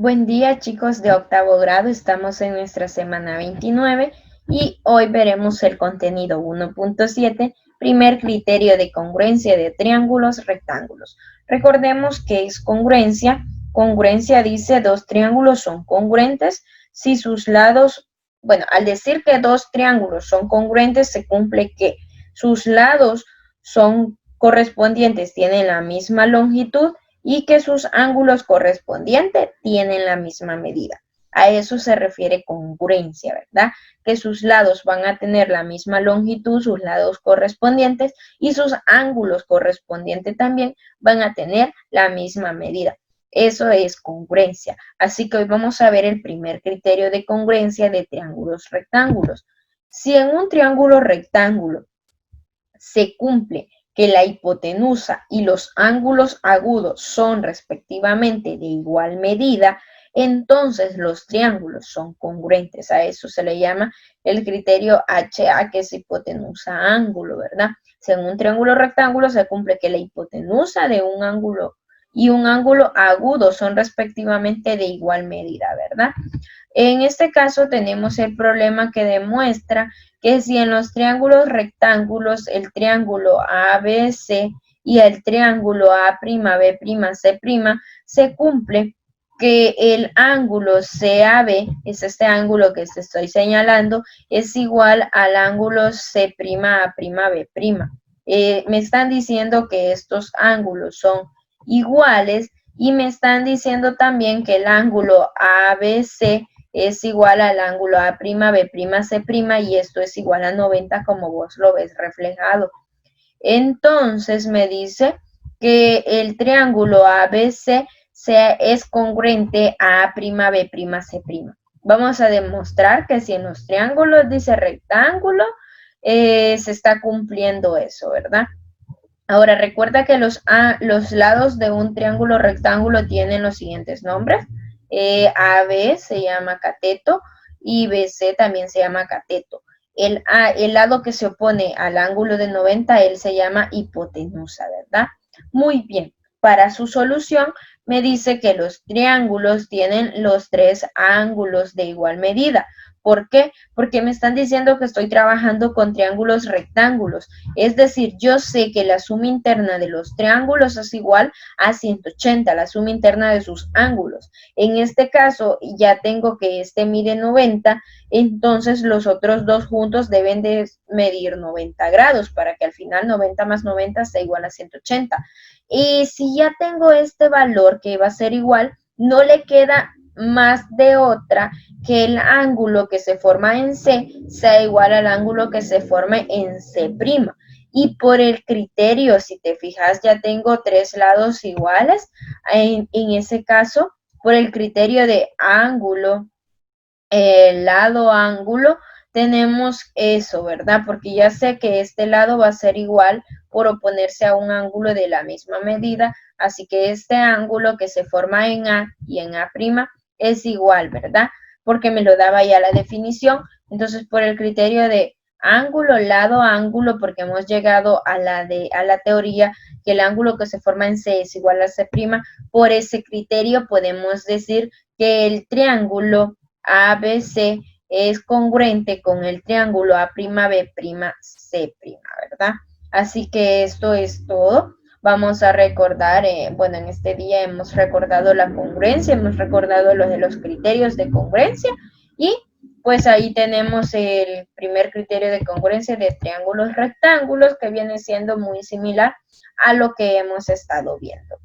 Buen día chicos de octavo grado, estamos en nuestra semana 29 y hoy veremos el contenido 1.7, primer criterio de congruencia de triángulos rectángulos. Recordemos que es congruencia. Congruencia dice dos triángulos son congruentes si sus lados, al decir que dos triángulos son congruentes se cumple que sus lados son correspondientes, tienen la misma longitud y que sus ángulos correspondientes tienen la misma medida. A eso se refiere congruencia, ¿verdad? Que sus lados van a tener la misma longitud, sus lados correspondientes, y sus ángulos correspondientes también van a tener la misma medida. Eso es congruencia. Así que hoy vamos a ver el primer criterio de congruencia de triángulos rectángulos. Si en un triángulo rectángulo se cumple que la hipotenusa y los ángulos agudos son respectivamente de igual medida, entonces los triángulos son congruentes. A eso se le llama el criterio HA, que es hipotenusa ángulo, ¿verdad? Si en un triángulo rectángulo se cumple que la hipotenusa de un ángulo y un ángulo agudo son respectivamente de igual medida, ¿verdad? En este caso tenemos el problema que demuestra que si en los triángulos rectángulos el triángulo ABC y el triángulo A'B'C' se cumple que el ángulo CAB, es este ángulo que te estoy señalando, es igual al ángulo C'A'B'. Me están diciendo que estos ángulos son iguales y me están diciendo también que el ángulo ABC es igual al ángulo A'B'C' y esto es igual a 90 como vos lo ves reflejado. Entonces me dice que el triángulo ABC es congruente a A'B'C'. Vamos a demostrar que si en los triángulos dice rectángulo, se está cumpliendo eso, ¿verdad? Ahora recuerda que los lados de un triángulo rectángulo tienen los siguientes nombres. AB se llama cateto y BC también se llama cateto. El lado que se opone al ángulo de 90, él se llama hipotenusa, ¿verdad? Muy bien. Para su solución me dice que los triángulos tienen los tres ángulos de igual medida. ¿Por qué? Porque me están diciendo que estoy trabajando con triángulos rectángulos. Es decir, yo sé que la suma interna de los triángulos es igual a 180, la suma interna de sus ángulos. En este caso, ya tengo que este mide 90, entonces los otros dos juntos deben de medir 90 grados para que al final 90 más 90 sea igual a 180. Y si ya tengo este valor que va a ser igual, no le queda más de otra que el ángulo que se forma en C sea igual al ángulo que se forme en C'. Y por el criterio, si te fijas, ya tengo tres lados iguales. En ese caso, por el criterio de ángulo, lado ángulo, tenemos eso, ¿verdad? Porque ya sé que este lado va a ser igual por oponerse a un ángulo de la misma medida, así que este ángulo que se forma en A y en A' es igual, ¿verdad? Porque me lo daba ya la definición. Entonces, por el criterio de ángulo, lado, ángulo, porque hemos llegado a la teoría que el ángulo que se forma en C es igual a C', por ese criterio podemos decir que el triángulo ABC es congruente con el triángulo A'B'C', ¿verdad? Así que esto es todo. Vamos a recordar, en este día hemos recordado la congruencia, hemos recordado los de los criterios de congruencia y pues ahí tenemos el primer criterio de congruencia de triángulos rectángulos que viene siendo muy similar a lo que hemos estado viendo.